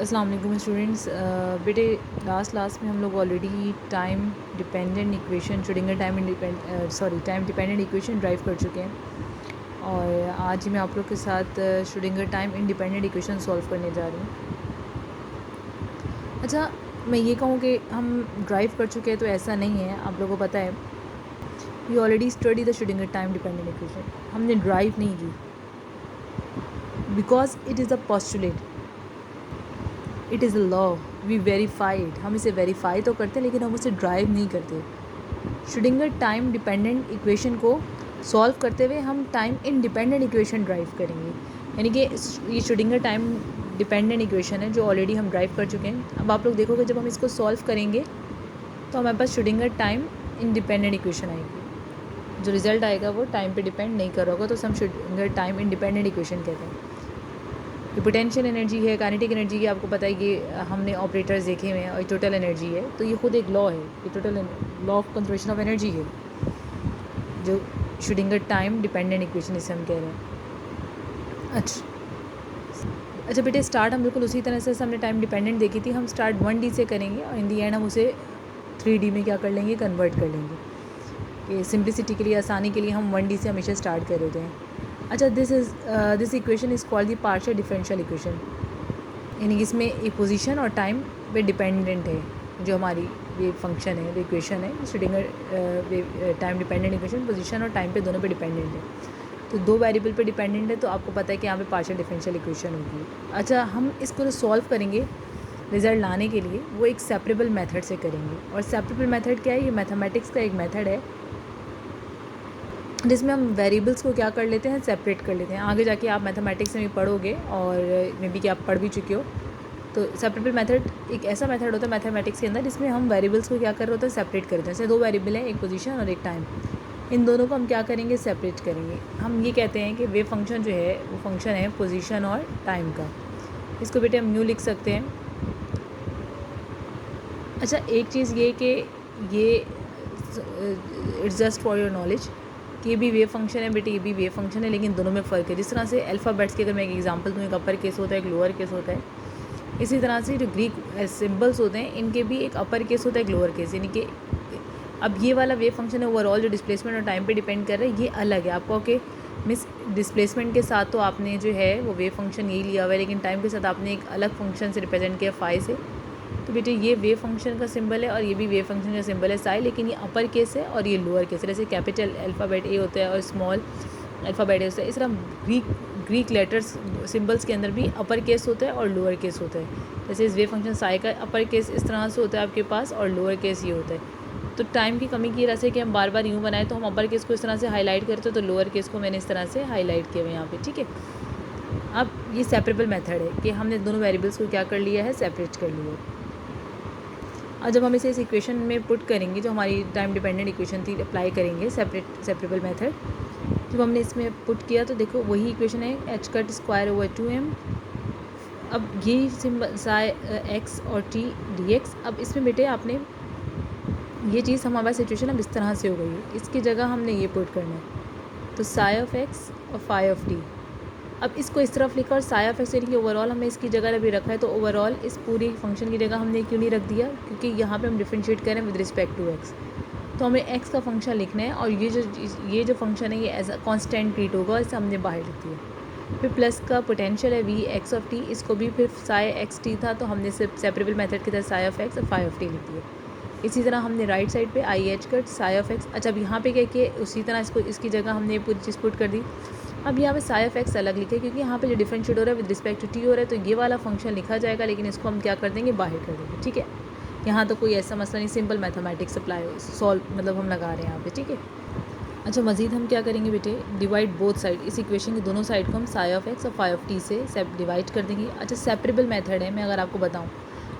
अस्सलाम वालेकुम स्टूडेंट्स। बेटे लास्ट क्लास में हम लोग already time dependent equation Schrodinger time dependent equation drive कर चुके हैं और आज मैं आप लोग के साथ Schrodinger time independent equation solve करने जा रही हूँ। अच्छा, मैं ये कहूँ कि हम ड्राइव कर चुके हैं तो ऐसा नहीं है, आप लोगों को पता है you already study the Schrodinger time dependent equation. हमने ड्राइव नहीं की because it is a postulate, it is a law, we verified. हम इसे वेरीफाई तो करते हैं लेकिन हम उसे ड्राइव नहीं करते। श्रोडिंगर टाइम डिपेंडेंट इक्वेशन को सॉल्व करते हुए हम टाइम इंडिपेंडेंट इक्वेशन ड्राइव करेंगे, यानी कि ये श्रोडिंगर टाइम डिपेंडेंट इक्वेशन है जो ऑलरेडी हम ड्राइव कर चुके हैं। अब आप लोग देखोगे जब हम इसको सॉल्व करेंगे तो हमारे पास श्रोडिंगर टाइम इंडिपेंडेंट इक्वेशन आएगी। जो रिजल्ट आएगा वो टाइम पे डिपेंड नहीं कर रहा होगा, तो हम श्रोडिंगर टाइम इंडिपेंडेंट इक्वेशन कहते हैं। ये पोटेंशियल एनर्जी है, काइनेटिक एनर्जी है, आपको पता है कि हमने ऑपरेटर्स देखे हुए हैं, और टोटल एनर्जी है, तो ये खुद एक लॉ है, ये total law of conservation of energy है जो श्रोडिंगर टाइम डिपेंडेंट इक्वेशन इसे हम कह रहे हैं। अच्छा बेटे, स्टार्ट हम बिल्कुल उसी तरह से हमने टाइम डिपेंडेंट देखी थी, हम स्टार्ट 1D से करेंगे और इन दी एंड हम उसे 3D में क्या कर लेंगे, कन्वर्ट कर लेंगे। कि सिंप्लिसिटी के लिए, आसानी के लिए हम 1D से हमेशा स्टार्ट कर रहे हैं। अच्छा, this equation is called the partial differential equation, यानी कि इसमें एक पोजीशन और टाइम पे डिपेंडेंट है। जो हमारी वेव फंक्शन है, वेव इक्वेशन है, Schrodinger time dependent equation position और टाइम पे दोनों पे डिपेंडेंट है। तो दो वेरिएबल पे डिपेंडेंट है, तो आपको पता है कि यहाँ पे पार्शियल डिफरेंशियल इक्वेशन होगी। अच्छा, हम इसको जो सॉल्व करेंगे रिज़ल्ट लाने के लिए वो एक सेपरेबल मेथड से करेंगे। और सेपरेबल मेथड क्या है? ये मैथमेटिक्स का एक मेथड है जिसमें हम वेरिएबल्स को क्या कर लेते हैं, सेपरेट कर लेते हैं। आगे जाके आप मैथमेटिक्स में भी पढ़ोगे और मे बी कि आप पढ़ भी चुके हो। तो सेपरेबल मेथड एक ऐसा मेथड होता है मैथमेटिक्स के अंदर जिसमें हम वेरिएबल्स को क्या कर रहे होते हैं, सेपरेट करते हैं। जैसे दो वेरिएबल हैं, एक पोजीशन और एक टाइम, इन दोनों को हम क्या करेंगे, सेपरेट करेंगे। हम ये कहते हैं कि वेव फंक्शन जो है वो फंक्शन है पोजीशन और टाइम का। इसको बेटे हम यूँ लिख सकते हैं। अच्छा, एक चीज़ ये कि ये it's just for your knowledge कि ये भी वेव फंक्शन है बेटे, ये भी वेव फंक्शन है, लेकिन दोनों में फ़र्क है। जिस तरह से अल्फ़ाबेट्स की अगर मैं एक एग्जांपल दूँ, एक अपर केस होता है, एक लोअर केस होता है, इसी तरह से जो ग्रीक सिंबल्स होते हैं इनके भी एक अपर केस होता है, एक लोअर केस, यानी कि अब ये वाला वेव फंक्शन है ओवरऑल जो डिस्प्लेसमेंट और टाइम पे डिपेंड कर रहा है, ये अलग है। आपको कि मिस डिस्प्लेसमेंट के साथ तो आपने जो है वो वेव फंक्शन यही लिया हुआ है, लेकिन टाइम के साथ आपने एक अलग फंक्शन से रिप्रेजेंट किया फाई से। तो बेटे ये वेव फंक्शन का सिंबल है और ये भी वेव फंक्शन का सिंबल है साई, लेकिन ये अपर केस है और ये लोअर केस है। जैसे कैपिटल अल्फ़ाबेट ए होता है और स्मॉल अल्फ़ाबेट ए होता है, इस तरह ग्रीक लेटर्स सिंबल्स के अंदर भी अपर केस होता है और लोअर केस होता है। जैसे इस वेव फंक्शन साई का अपर केस इस तरह से होता है आपके पास और लोअर केस ये होता है। तो टाइम की कमी की वजह से कि हम बार बार यूँ बनाए, तो हम अपर केस को इस तरह से हाईलाइट करते, तो लोअर केस को मैंने इस तरह से हाईलाइट किया हुआ यहाँ पे, ठीक है। अब ये सेपरेबल मेथड है कि हमने दोनों वेरिएबल्स को क्या कर लिया है, सेपरेट कर लिया है। और जब हम इसे इस इक्वेशन में पुट करेंगे, जो हमारी टाइम डिपेंडेंट इक्वेशन थी, अप्लाई करेंगे सेपरेबल मेथड, जब हमने इसमें पुट किया तो देखो वही इक्वेशन है, H cut square over 2m। अब ये सिंबल साई एक्स और टी डी एक्स। अब इसमें बेटे आपने ये चीज़ हमारे सिचुएशन अब इस तरह से हो गई है, इसकी जगह हमने ये पुट करना है, तो साई ऑफ एक्स और फाई ऑफ टी। अब इसको इस तरफ लिखा और साई ऑफ एक्स यानी कि ओवरऑल हमने इसकी जगह अभी रखा है, तो ओवरऑल इस पूरी फंक्शन की जगह हमने क्यों नहीं रख दिया, क्योंकि यहाँ पे हम डिफरेंशिएट करें विद रिस्पेक्ट टू एक्स, तो हमें एक्स का फंक्शन लिखना है और ये जो फंक्शन है ये एज अ कॉन्स्टेंट ट्रीट होगा, इसे हमने बाहर लिख दिया। फिर प्लस का पोटेंशियल है वी एक्स ऑफ टी, इसको भी फिर साई एक्स टी था तो हमने सिर्फ सेपरेबल मेथड की तरह साई ऑफ एक्स और फाई ऑफ टी लिख दिया। इसी तरह हमने राइट साइड पे I H cut Sai of x. अच्छा, अब यहाँ पे क्या किया, उसी तरह इसको इसकी जगह हमने पूरी चीज़ पुट कर दी। अब यहाँ पे साई ऑफ एक्स अलग लिखे, क्योंकि यहाँ पे जो डिफरेंशिएट हो रहा है विद रिस्पेक्ट टू टी हो रहा है, तो ये वाला फंक्शन लिखा जाएगा, लेकिन इसको हम क्या कर देंगे, बाहर कर देंगे, ठीक है। यहाँ तो कोई ऐसा मसला नहीं, सिंपल मैथमेटिक्स अप्लाई सॉल्व मतलब हम लगा रहे हैं यहाँ पे, ठीक है। अच्छा, मज़ीद हम क्या करेंगे बेटे, डिवाइड बोथ साइड, इस इक्वेशन की दोनों साइड को हम साई ऑफ एक्स और फाई ऑफ टी से डिवाइड कर देंगे। अच्छा, सेपरेबल मेथड है, मैं अगर आपको बताऊँ,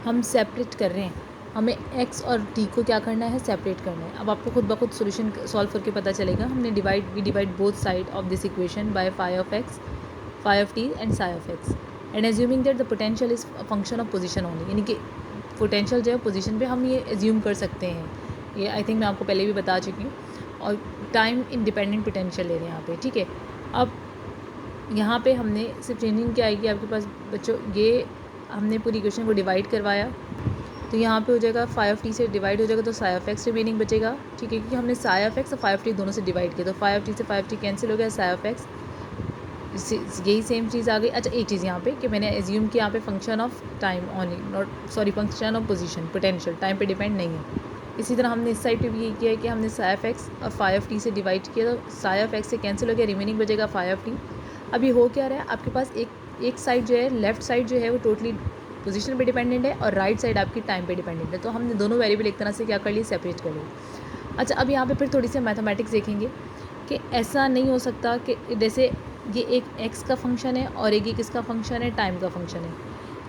हम सेपरेट कर रहे हैं, हमें एक्स और टी को क्या करना है, सेपरेट करना है। अब आपको खुद ब खुद सोल्यूशन सॉल्व करके पता चलेगा। हमने divide both side of this equation by phi of x, phi of t and psi of x, and assuming that the potential is function of position only, यानी कि पोटेंशियल जो है पोजीशन पे हम ये एज्यूम कर सकते हैं, ये आई थिंक मैं आपको पहले भी बता चुकी हूँ। और टाइम इंडिपेंडेंट पोटेंशियल ले रहे हैं यहाँ पे, ठीक है। अब यहाँ पे हमने सिर्फ चेंजिंग क्या आएगी आपके पास बच्चों, ये हमने पूरी इक्वेशन को डिवाइड करवाया, तो यहाँ पे हो जाएगा फाई ऑफ टी से डिवाइड हो जाएगा तो साई ऑफ एक्स रिमेनिंग बचेगा, ठीक है, क्योंकि हमने साई ऑफ एक्स और फाई ऑफ टी दोनों से डिवाइड किया, तो फाई ऑफ टी से फाई ऑफ टी कैंसिल हो गया, साई ऑफ एक्स यही सेम चीज़ आ गई। अच्छा एक चीज़ यहाँ पे कि मैंने एज्यूम किया यहाँ पे function of time only, not sorry function of position potential, time पे डिपेंड नहीं है। इसी तरह हमने इस साइड पे भी ये किया है कि हमने साई ऑफ एक्स और फाई ऑफ टी से डिवाइड किया, तो साई ऑफ एक्स से कैंसिल हो गया, रिमेनिंग बचेगा फाई ऑफ टी। अब ये हो क्या रहा है, आपके पास एक साइड जो है, लेफ्ट साइड जो है वो टोटली पोजीशन पे डिपेंडेंट है और राइट साइड आपकी टाइम पे डिपेंडेंट है, तो हमने दोनों वेरिएबल एक तरह से क्या कर लिए, सेपरेट कर लिए। अच्छा अब यहाँ पे फिर थोड़ी सी मैथमेटिक्स देखेंगे कि ऐसा नहीं हो सकता कि जैसे ये एक एक्स का फंक्शन है और एक किसका फंक्शन है, टाइम का फंक्शन है,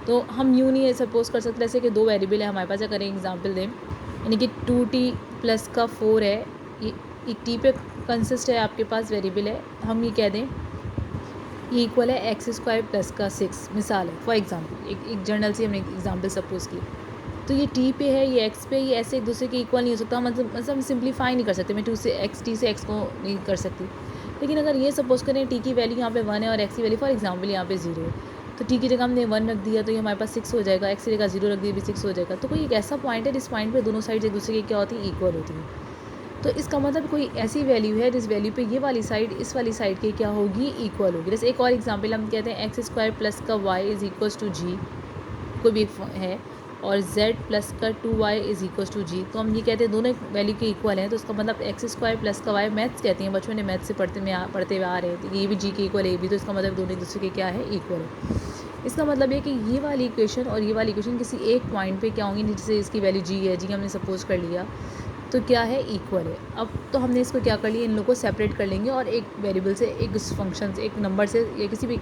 तो हम यूँ नहीं सपोज कर सकते जैसे कि दो वेरिएबल है हमारे पास, अगर एग्जांपल दें यानी कि 2t प्लस का 4 है, ये टी पे कंसिस्ट है आपके पास वेरिएबल है, हम ये कह दें ये इक्वल है एक्स स्क्वायर प्लस का 6, मिसाल है फॉर एग्जांपल, एक जनरल से हमने एग्जांपल सपोज की, तो ये टी पे है, ये एक्स पे, ये ऐसे एक दूसरे के इक्वल नहीं हो सकता, मतलब हम सिंप्लीफाई नहीं कर सकते, मैं टी से एक्स को नहीं कर सकती। लेकिन अगर ये सपोज करें टी की वैल्यू यहाँ पे 1 है और एक्स की वैल्यू फॉर एग्जांपल यहाँ पे 0 है, तो टी की जगह हमने 1 रख दिया तो ये हमारे पास 6 हो जाएगा, एक्स की जगह 0 रख दिया भी 6 हो जाएगा। तो कोई एक ऐसा पॉइंट है जिस पॉइंट पे दोनों साइड एक दूसरे की क्या होती है, इक्वल होती है, तो इसका मतलब कोई ऐसी वैल्यू है जिस वैल्यू पे ये वाली साइड इस वाली साइड की क्या होगी, इक्वल होगी। जैसे एक और एग्जाम्पल हम कहते हैं एक्स स्क्वायर प्लस का वाई इज इक्वल्स टू जी, कोई भी है, और z प्लस का 2y इज इक्वल्स टू जी, तो हम ये कहते हैं दोनों वैल्यू के इक्वल हैं, तो उसका मतलब एक्स स्क्वायर प्लस का y, मैथ्स कहती हैं बचपन में मैथ्स से पढ़ते हुए आ रहे हैं, ये भी जी के इक्वल है, ये भी, तो इसका मतलब दोनों एक दूसरे के क्या है, इक्वल है। इसका मतलब है कि ये वाली इक्वेशन और ये वाली इक्वेशन किसी एक पॉइंट पे क्या होंगी, जैसे इसकी वैल्यू जी है, जी हमने सपोज कर लिया, तो क्या है, इक्वल है। अब तो हमने इसको क्या कर लिया, इन लोगों को सेपरेट कर लेंगे और एक वेरिएबल से, एक फंक्शन से, एक नंबर से या किसी भी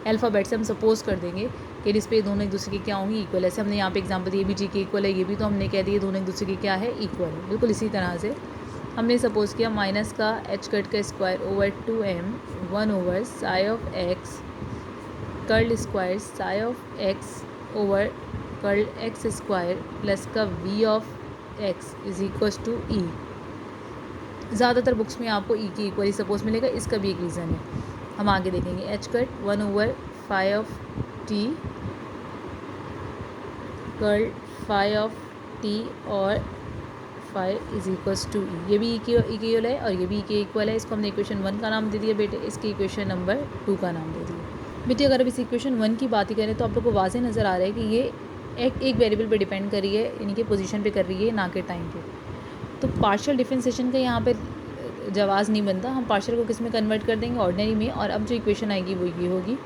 अल्फ़ाबेट से हम सपोज कर देंगे कि इस पे दोनों एक दूसरे के क्या होंगी, इक्वल। ऐसे हमने यहाँ पे एग्जांपल दिए, भी जी के इक्वल है, ये भी तो हमने कह दिया दोनों एक दूसरे के क्या है, इक्वल है। बिल्कुल इसी तरह से हमने सपोज किया माइनस का एच कट का square over 2m 1 over psi of x curl square psi of x over curl x square plus का v of x is equals to E. ज़्यादातर बुक्स में आपको ई की इक्वली सपोज मिलेगा, इसका भी एक रीज़न है, हम आगे देखेंगे। H cut 1 over phi of t curl phi of t और phi is equals to E, ये भी ई के इक्वल है और ये भी ई के इक्वल है। इसको हमने इक्वेशन 1 का नाम दे दिया बेटे, इसकी इक्वेशन नंबर 2 का नाम दे दिया बेटे। अगर अब इस इक्वेशन 1 की बात ही करें तो आप लोग को वाज़े नज़र आ रहा है कि ये एक वेरिएबल पे डिपेंड कर रही है, यानी कि पोजीशन पे कर रही है, ना कि टाइम पे। तो पार्शियल डिफरेंशिएशन का यहाँ पे जवाज़ नहीं बनता, हम पार्शियल को किस में कन्वर्ट कर देंगे, ऑर्डिनरी में। और अब जो इक्वेशन आएगी वो ये होगी,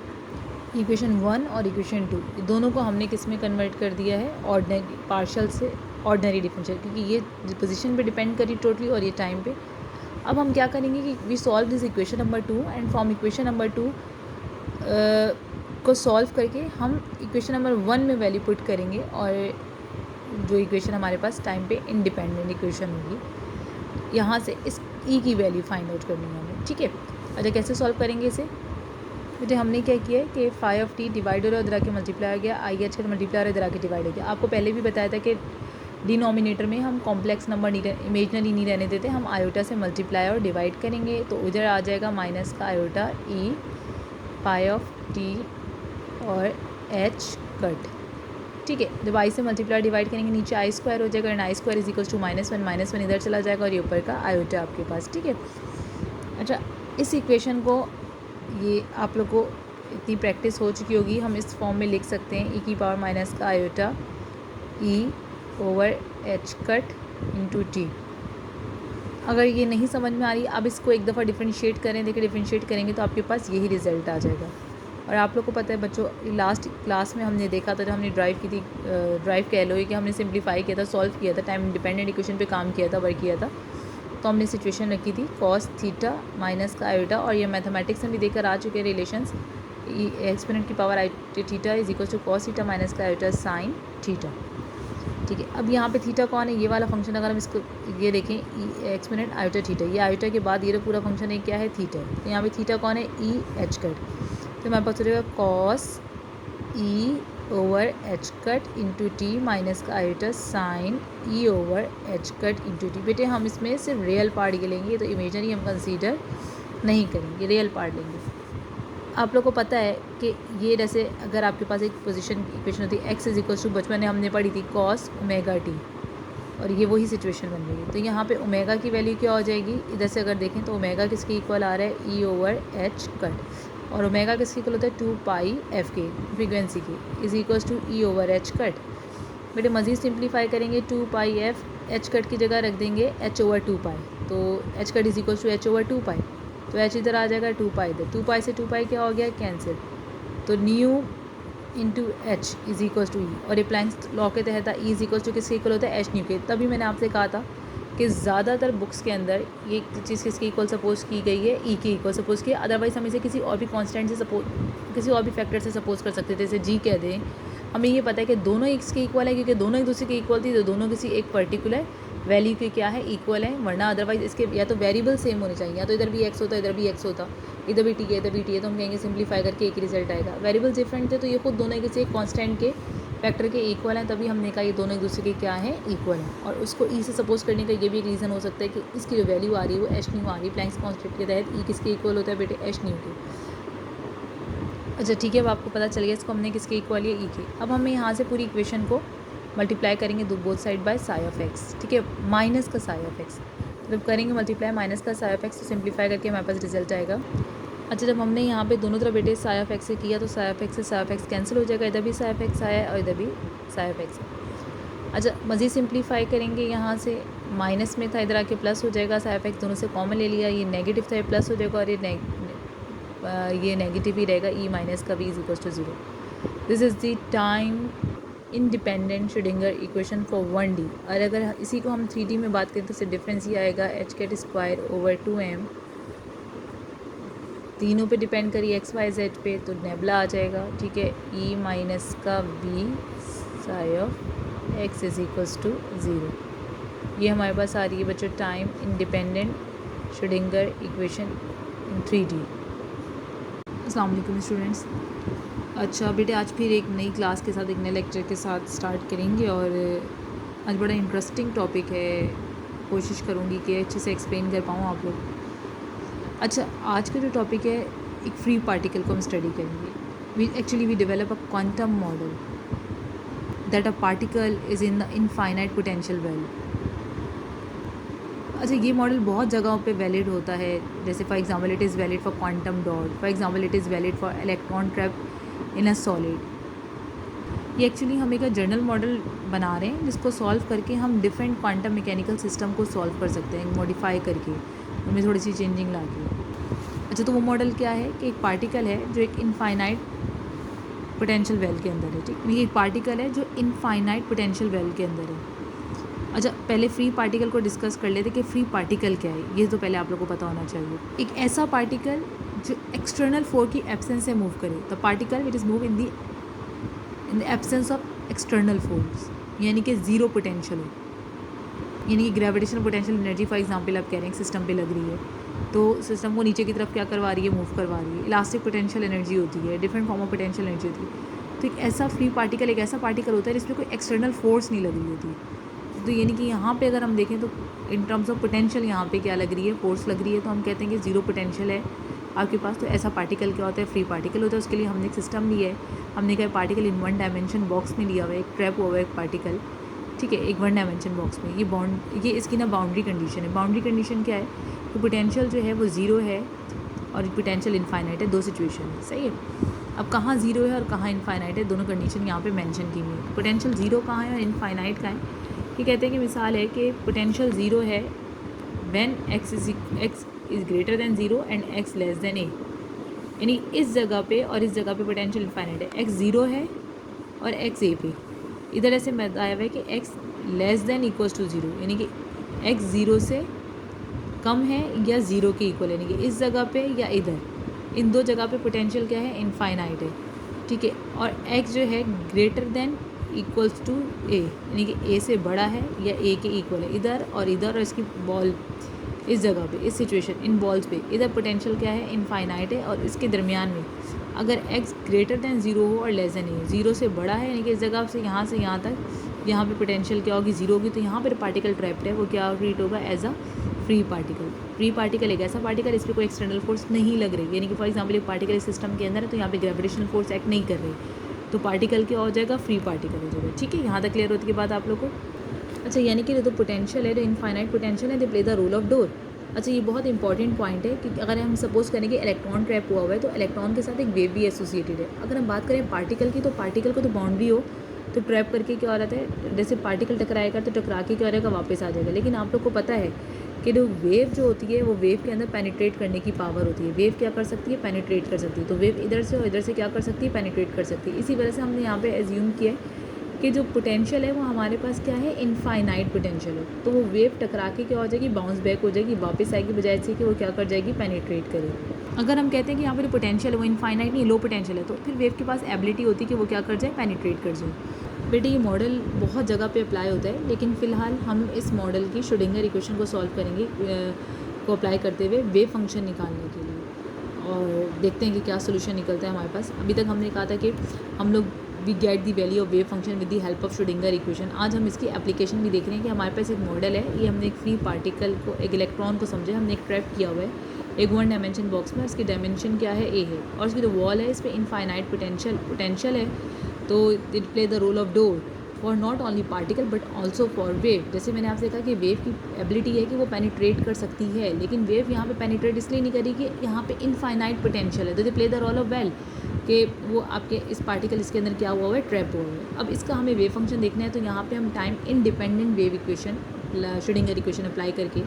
इक्वेशन 1 और इक्वेशन 2 दोनों को हमने किस में कन्वर्ट कर दिया है, ऑर्डिनरी पार्शियल से ऑर्डिनरी डिफरेंशियल, क्योंकि ये पोजीशन पे डिपेंड करी टोटली और ये टाइम पे। अब हम क्या करेंगे कि we solve this equation number 2 and from equation number 2 को सॉल्व करके हम इक्वेशन नंबर 1 में वैल्यू पुट करेंगे और जो इक्वेशन हमारे पास टाइम पे इंडिपेंडेंट इक्वेशन होगी, यहाँ से इस ई की वैल्यू फाइंड आउट करनी है हमें, ठीक है। अच्छा कैसे सॉल्व करेंगे इसे बेटे, हमने क्या किया है कि फाई ऑफ टी डिवाइड हो रहा है, उधर आके मल्टीप्लाई हो गया, आई एच का मल्टीप्लाई हो रहा है, इधर आके डिवाइड हो गया। आपको पहले भी बताया था कि डिनोमिनेटर में हम कॉम्प्लेक्स नंबर नहीं, इमेजनरी नहीं रहने देते, हम आयोटा से मल्टीप्लाई और डिवाइड करेंगे, तो उधर आ जाएगा माइनस का iota E pi of t और एच कट, ठीक है। जब आई से मल्टीप्लाई डिवाइड करेंगे नीचे आई स्क्वायर हो जाएगा and i square is equals to -1 इधर चला जाएगा और ये ऊपर का आयोटा आपके पास, ठीक है। अच्छा इस इक्वेशन को, ये आप लोग को इतनी प्रैक्टिस हो चुकी होगी, हम इस फॉर्म में लिख सकते हैं ई की पावर माइनस का आयोटा ई over h cut into T. अगर ये नहीं समझ में आ रही, अब इसको एक दफ़ा डिफ्रेंशिएट करें, देखिए डिफ्रेंशिएट करेंगे तो आपके पास यही रिज़ल्ट आ जाएगा। और आप लोग को पता है बच्चों, लास्ट क्लास में हमने देखा था, जब हमने ड्राइव की थी, ड्राइव कह लो कि हमने सिंप्लीफाई किया था, सॉल्व किया था, टाइम इंडिपेंडेंट इक्वेशन पे काम किया था, वर्क किया था, तो हमने सिचुएशन रखी थी कॉस थीटा माइनस का आयोटा, और ये मैथमेटिक्स में भी देकर आ चुके हैं रिलेशंस, एक्सपोनेंट की power theta is equal to cos theta minus का आयोटा साइन थीटा, ठीक है। अब यहाँ पे थीटा कौन है, ये वाला फंक्शन, अगर हम इसको ये देखें एक्सपोनेंट आयोटा थीटा, ये आयोटा के बाद ये पूरा फंक्शन है क्या है, थीटा। तो यहाँ पे थीटा कौन है, ई एच कट, तो हमारे पास हो जाएगा cos E over h cut into t minus का iota sine E over h cut into t. बेटे हम इसमें सिर्फ रियल पार्ट ये लेंगे, तो इमेजनरी हम कंसीडर नहीं करेंगे, रियल पार्ट लेंगे। आप लोग को पता है कि ये जैसे अगर आपके पास एक पोजीशन इक्वेशन होती है x इज इक्वल टू, बचपन में हमने पढ़ी थी cos ओमेगा टी, और ये वही सिचुएशन बन रही है। तो यहाँ पे ओमेगा की वैल्यू क्या हो जाएगी, इधर से अगर देखें तो ओमेगा किसके इक्वल आ रहा है, ई ओवर एच कट, और ओमेगा किसके इक्वल होता है 2 पाई एफ के फ्रीक्वेंसी की, is equals to E over h cut. बेटे मज़ीद सिंप्लीफाई करेंगे, 2 पाई एफ एच कट की जगह रख देंगे एच ओवर 2 पाई, तो h cut is equals to h over 2 pi, तो एच इधर आ जाएगा, 2 पाई इधर, 2 पाई से 2 पाई क्या हो गया, कैंसिल, तो nu into h is equals to E, और ये प्लैंक्स लॉ के तहत ई इज इक्वल्स टू किसके इक्वल होता है, एच न्यू के। तभी मैंने आपसे कहा था कि ज़्यादातर बुक्स के अंदर ये चीज़ किसके इक्वल सपोज की गई है, ई के इक्वल सपोज की, अदरवाइज़ हम इसे किसी और भी कांस्टेंट से सपोज, किसी और भी फैक्टर से सपोज कर सकते थे, जैसे जी कह दें। हमें ये पता है कि दोनों एक्स के इक्वल है, क्योंकि दोनों एक दूसरे के इक्वल थी, तो दोनों किसी एक पर्टिकुलर वैल्यू के क्या है, इक्वल है, वरना अदरवाइज इसके या तो वेरिएबल सेम होने चाहिए, या तो इधर भी एक्स होता, इधर भी एक्स होता, इधर भी टी है, इधर भी टी है, तो हम कहेंगे सिंप्लीफाई करके एक रिजल्ट आएगा। वेरिएबल्स डिफरेंट थे, तो ये खुद दोनों किसी एक कांस्टेंट के फैक्टर के इक्वल हैं, तभी हमने कहा ये दोनों एक दूसरे के क्या है, इक्वल हैं। और उसको ई से सपोज करने का ये भी एक रीज़न हो सकता है कि इसकी जो वैल्यू आ रही है वो एच न्यू आ रही है, प्लैंक्स कॉन्स्टेंट के तहत ई किसके इक्वल होता है बेटे, एच न्यू के। अच्छा ठीक है, अब आपको पता चल गया इसको हमने किसके इक्वल लिया, ई के। अब हमें यहाँ से पूरी इक्वेशन को मल्टीप्लाई करेंगे both side by Sai of x, ठीक है, माइनस का साई ऑफ एक्स, जब करेंगे मल्टीप्लाई माइनस का साई ऑफ एक्स, तो सिंप्लीफाई करके हमारे पास रिजल्ट आएगा। अच्छा जब हमने यहाँ पे दोनों तरफ बेटे साई ऑफ एक्स से किया, तो साई ऑफ एक्स से साई ऑफ एक्स कैंसिल हो जाएगा, इधर भी साई ऑफ एक्स आया है और इधर भी साई ऑफ एक्स है। अच्छा मज़ीद सिंप्लीफाई करेंगे, यहाँ से माइनस में था, इधर आके प्लस हो जाएगा, साई ऑफ एक्स दोनों से कॉमन ले लिया, ये नेगेटिव था, ये प्लस हो जाएगा, और ये नेगेटिव ही रहेगा, ई माइनस का भी is equal to 0। This is the time independent Schrodinger equation for 1D। और अगर इसी को हम 3D में बात करें तो इससे डिफरेंस ये आएगा, H cat square over 2m, तीनों पे डिपेंड करिए एक्स वाई जेड पे, तो नेबला आ जाएगा, ठीक है, ई माइनस का b psi of x is equals to 0। ये हमारे पास आ रही है बच्चों time independent Schrodinger equation in 3D। अस्सलाम वालेकुम स्टूडेंट्स। अच्छा बेटे आज फिर एक नई क्लास के साथ, एक नए लेक्चर के साथ स्टार्ट करेंगे, और आज बड़ा इंटरेस्टिंग टॉपिक है, कोशिश करूँगी कि अच्छे से एक्सप्लेन कर पाऊँ आप लोग। अच्छा आज का जो टॉपिक है, एक फ्री पार्टिकल को हम स्टडी करेंगे। We develop a quantum model that a particle is in the infinite potential well. अच्छा ये मॉडल बहुत जगहों पे वैलिड होता है, जैसे for example it is valid for quantum dot, for example it is valid for electron trap in a solid. ये actually हम एक जर्नल मॉडल बना रहे हैं जिसको सॉल्व करके हम डिफरेंट क्वांटम मैकेनिकल सिस्टम को सॉल्व कर सकते हैं, मॉडिफाई करके, उनमें थोड़ी सी चेंजिंग ला के। अच्छा तो वो मॉडल क्या है कि एक पार्टिकल है जो एक इनफाइनाइट पोटेंशियल वेल के अंदर है, ठीक, ये एक पार्टिकल है जो इनफाइनाइट पोटेंशियल वेल के अंदर है। अच्छा पहले फ्री पार्टिकल को डिस्कस कर लेते कि फ्री पार्टिकल क्या है, ये तो पहले आप लोगों को पता होना चाहिए। एक ऐसा पार्टिकल जो एक्सटर्नल फोर्स की एब्सेंस से मूव करे, the particle which is move in the absence of external force, यानी कि ज़ीरो पोटेंशियल हो, यानी कि gravitational potential energy for example आप कह रहे हैं सिस्टम पे लग रही है, तो सिस्टम को नीचे की तरफ क्या करवा रही है, मूव करवा रही है। इलास्टिक पोटेंशियल एनर्जी होती है, different form of potential energy होती है। तो एक ऐसा फ्री पार्टिकल एक ऐसा पार्टिकल होता है जिसमें कोई एक्सटर्नल फोर्स नहीं लग रही होती। तो यानी कि यहाँ पे अगर हम देखें तो इन टर्म्स ऑफ पोटेंशियल यहाँ पे क्या लग रही है, फोर्स लग रही है, तो हम कहते हैं कि ज़ीरो पोटेंशियल है आपके पास। तो ऐसा पार्टिकल क्या होता है, फ्री पार्टिकल होता है। उसके लिए हमने एक सिस्टम लिया है, हमने कहा पार्टिकल इन 1 डायमेंशन बॉक्स में लिया हुआ है, एक ट्रैप हुआ है एक पार्टिकल, ठीक है, एक 1 डायमेंशन बॉक्स में। ये इसकी ना बाउंड्री कंडीशन है। बाउंड्री कंडीशन क्या है, तो पोटेंशियल जो है वो ज़ीरो है और पोटेंशियल इनफाइनाइट है, दो सिचुएशन है, सही है। अब कहाँ ज़ीरो है और कहाँ इनफाइनाइट है, दोनों कंडीशन यहाँ पे मेंशन की हुई है। पोटेंशियल ज़ीरो कहाँ है और इनफाइनाइट कहाँ है, ये कहते हैं कि मिसाल है कि पोटेंशियल ज़ीरो है when x is greater than zero and x less then a, यानी इस जगह पे और इस जगह पे पोटेंशियल इनफाइनाइट है, x ज़ीरो है और x a पे। इधर ऐसे बताया हुआ है कि x less than equals to zero, यानी कि x ज़ीरो से कम है या ज़ीरो के इक्वल, यानी कि इस जगह पे या इधर, इन दो जगह पे पोटेंशियल क्या है, इनफाइनाइट है, ठीक है। और x जो है greater than equals to a, यानी कि a से बड़ा है या a के इक्वल है, इधर और इधर, और इसकी बॉल इस जगह पे, इस सिचुएशन इन बॉल्स पे इधर पोटेंशियल क्या है, इनफाइनाइट है, और इसके दरमियान में अगर x ग्रेटर दैन ज़ीरो हो और लेस दैन a, ज़ीरो से बड़ा है, यानी कि इस जगह से यहाँ तक यहाँ पे पोटेंशियल क्या होगी, ज़ीरो होगी, तो यहाँ पर पार्टिकल ट्रैप्ड है, वो क्या ट्रीट होगा, एज अ फ्री पार्टिकल एक ऐसा पार्टिकल इस पर कोई एक्सटर्नल फोर्स नहीं लग रही, यानी कि फॉर एग्जांपल एक पार्टिकल इस सिस्टम के अंदर है तो यहाँ पे ग्रेविटेशनल फोर्स एक्ट नहीं कर रही, तो पार्टिकल क्या हो जाएगा, फ्री पार्टिकल हो जाएगा। ठीक है, यहाँ तक क्लियर होती है बात आप लोग को। अच्छा, यानी कि जो पोटेंशियल है, जो इनफाइनाइट पोटेंशियल है, they play the role of door. अच्छा, ये बहुत इंपॉर्टेंट पॉइंट है कि अगर हम सपोज करें कि इलेक्ट्रॉन ट्रैप हुआ हुआ है तो इलेक्ट्रॉन के साथ एक वेव भी एसोसिएटेड है। अगर हम बात करें पार्टिकल की, तो पार्टिकल को तो बाउंड्री हो तो ट्रैप करके क्या हो रहा है, जैसे पार्टिकल टकराएगा तो टकरा के क्या हो जाएगा, वापस आ जाएगा। लेकिन आप लोग को पता है कि जो वेव जो होती है वो वेव के अंदर पेनिट्रेट करने की पावर होती है। वेव क्या कर सकती है, पेनिट्रेट कर सकती है। तो वेव इधर से और इधर से क्या कर सकती है, पेनिट्रेट कर सकती है। इसी वजह से हमने यहाँ पे एज्यूम किया है कि जो पोटेंशियल है वो हमारे पास क्या है, इनफाइनाइट पोटेंशियल है। तो वो वेव टकरा के क्या हो जाएगी, बाउंस बैक हो जाएगी, वापस आएगी, बजाय से कि वो क्या कर जाएगी, पेनिट्रेट करेगी। अगर हम कहते हैं कि यहाँ पर जो पोटेंशियल है वो इनफाइनाइट नहीं, लो पोटेंशियल है, तो फिर वेव के पास एबिलिटी होती है कि वो क्या कर जाए, पेनिट्रेट कर जाए। बेटे ये मॉडल बहुत जगह पे अप्लाई होता है, लेकिन फ़िलहाल हम इस मॉडल की श्रोडिंगर इक्वेशन को सॉल्व करेंगे को अप्लाई करते हुए वेव फंक्शन निकालने के लिए, और देखते हैं कि क्या सोल्यूशन निकलता है हमारे पास। अभी तक हमने कहा था कि हम लोग we get the value of wave function with the help of Schrodinger equation. आज हम इसकी एप्लीकेशन भी देख रहे हैं कि हमारे पास एक मॉडल है, ये हमने एक फ्री पार्टिकल को, एक इलेक्ट्रॉन को समझे, हमने एक ट्रैप किया हुआ है एक 1 डायमेंशन बॉक्स में, इसकी डायमेंशन क्या है, ए है, और इसकी जो वॉल है इस पर इनफाइनाइट पोटेंशियल है, तो it play the role of door for not only particle but also for wave. जैसे मैंने आपसे कहा कि वेव की एबिलिटी है कि वो पेनिट्रेट कर सकती है, लेकिन वेव यहाँ पे पेनिट्रेट इसलिए नहीं करेगी, यहाँ पे इनफाइनाइट पोटेंशियल है, तो they play the role of well कि वो आपके इस पार्टिकल इसके अंदर क्या हुआ हुआ है, ट्रैप हुआ हुआ है। अब इसका हमें वेव फंक्शन देखना है, तो यहाँ पे हम time independent wave equation, Schrodinger equation apply करके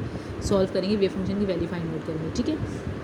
सॉल्व करेंगे, वेव फंक्शन की वैल्यू फाइंड आउट करेंगे। ठीक है,